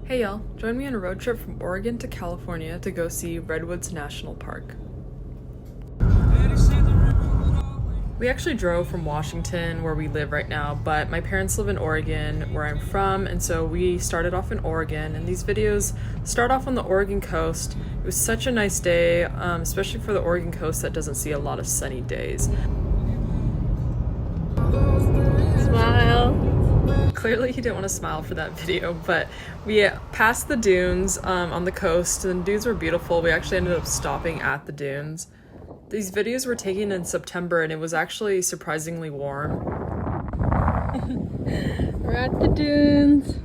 Hey y'all, join me on a road trip from Oregon to California to go see Redwoods National Park. We actually drove from Washington, where we live right now, but my parents live in Oregon, where I'm from, and so we started off in Oregon, and these videos start off on the Oregon coast. It was such a nice day, especially for the Oregon coast that doesn't see a lot of sunny days. Smile. Clearly he didn't want to smile for that video, but we passed the dunes on the coast, and the dunes were beautiful. We actually ended up stopping at the dunes. These videos were taken in September, and it was actually surprisingly warm. We're at the dunes.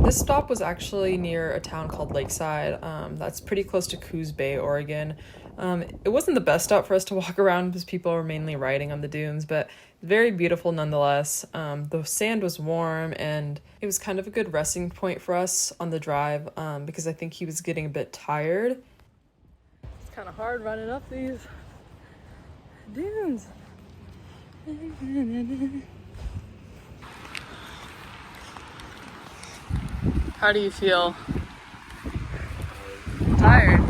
This stop was actually near a town called Lakeside. That's pretty close to Coos Bay, Oregon. It wasn't the best stop for us to walk around because people were mainly riding on the dunes, but very beautiful nonetheless. The sand was warm, and it was kind of a good resting point for us on the drive because I think he was getting a bit tired. It's kind of hard running up these dunes. How do you feel? Tired.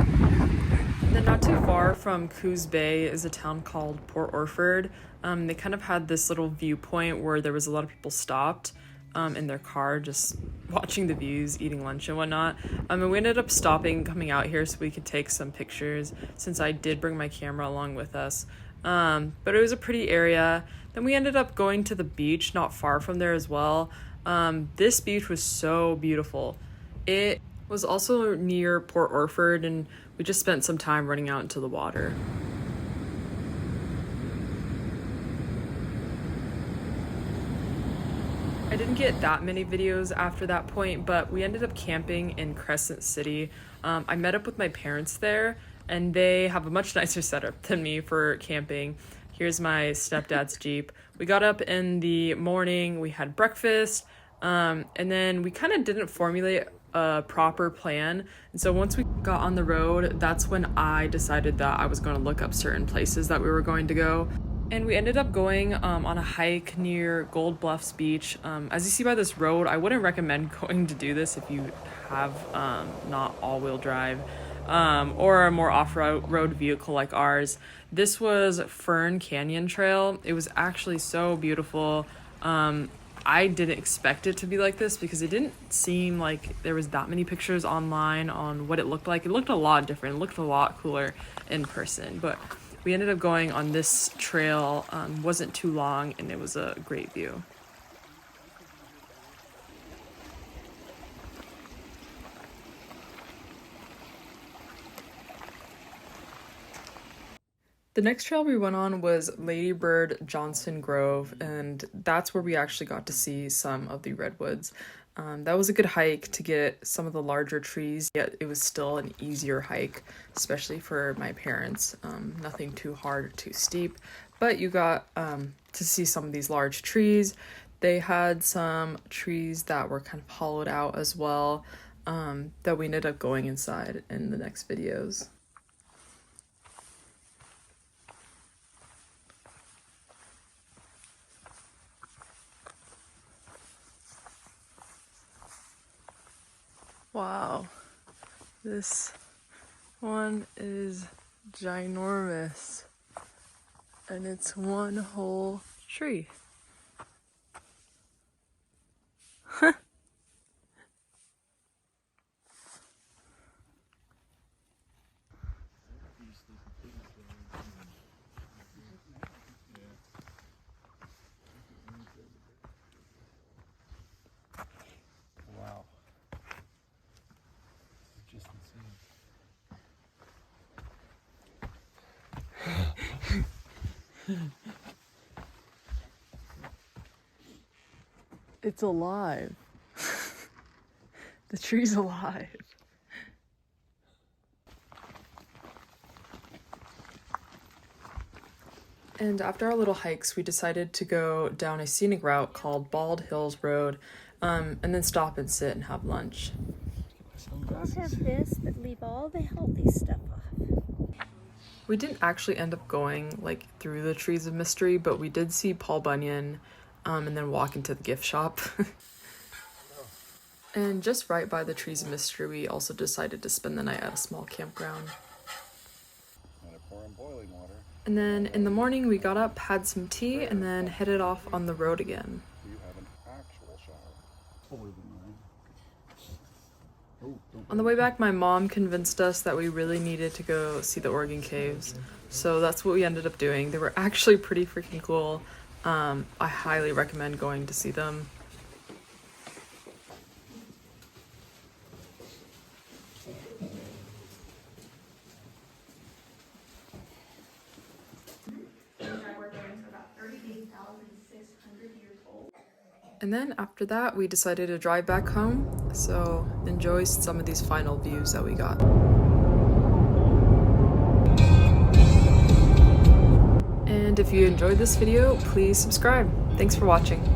Then not too far from Coos Bay is a town called Port Orford. They kind of had this little viewpoint where there was a lot of people stopped in their car just watching the views, eating lunch and whatnot. And we ended up stopping, coming out here so we could take some pictures since I did bring my camera along with us. But it was a pretty area. Then we ended up going to the beach not far from there as well. This beach was so beautiful. It was also near Port Orford, and we just spent some time running out into the water. I didn't get that many videos after that point, but we ended up camping in Crescent City. I met up with my parents there, and they have a much nicer setup than me for camping. Here's my stepdad's Jeep. We got up in the morning, we had breakfast, and then we kind of didn't formulate a proper plan. And so once we got on the road, that's when I decided that I was going to look up certain places that we were going to go. And we ended up going on a hike near Gold Bluffs Beach. As you see by this road, I wouldn't recommend going to do this if you have not all-wheel drive or a more off-road vehicle like ours. This was Fern Canyon Trail. It was actually so beautiful. I didn't expect it to be like this because it didn't seem like there was that many pictures online on what it looked like. It looked a lot different. It looked a lot cooler in person, but we ended up going on this trail. Wasn't too long, and it was a great view. The next trail we went on was Lady Bird Johnson Grove, and that's where we actually got to see some of the redwoods. That was a good hike to get some of the larger trees, yet it was still an easier hike, especially for my parents. Nothing too hard or too steep, but you got to see some of these large trees. They had some trees that were kind of hollowed out as well, that we ended up going inside in the next videos. Wow, this one is ginormous, and it's one whole tree. Wow. Just insane. It's alive. The tree's alive. And after our little hikes, we decided to go down a scenic route called Bald Hills Road, and then stop and sit and have lunch. Don't have this, but leave all the healthy stuff off. We didn't actually end up going like through the trees of mystery, but we did see Paul Bunyan and then walk into the gift shop. And just right by the Trees of Mystery, we also decided to spend the night at a small campground. Gotta pour in boiling water. And then in the morning, we got up, had some tea, and then headed off on the road again. Do you have an actual shower? Oh, wait, mine. Oh, don't. On the way back, my mom convinced us that we really needed to go see the Oregon Caves. So that's what we ended up doing. They were actually pretty freaking cool. I highly recommend going to see them. And then after that, we decided to drive back home, so enjoy some of these final views that we got. And if you enjoyed this video, please subscribe. Thanks for watching.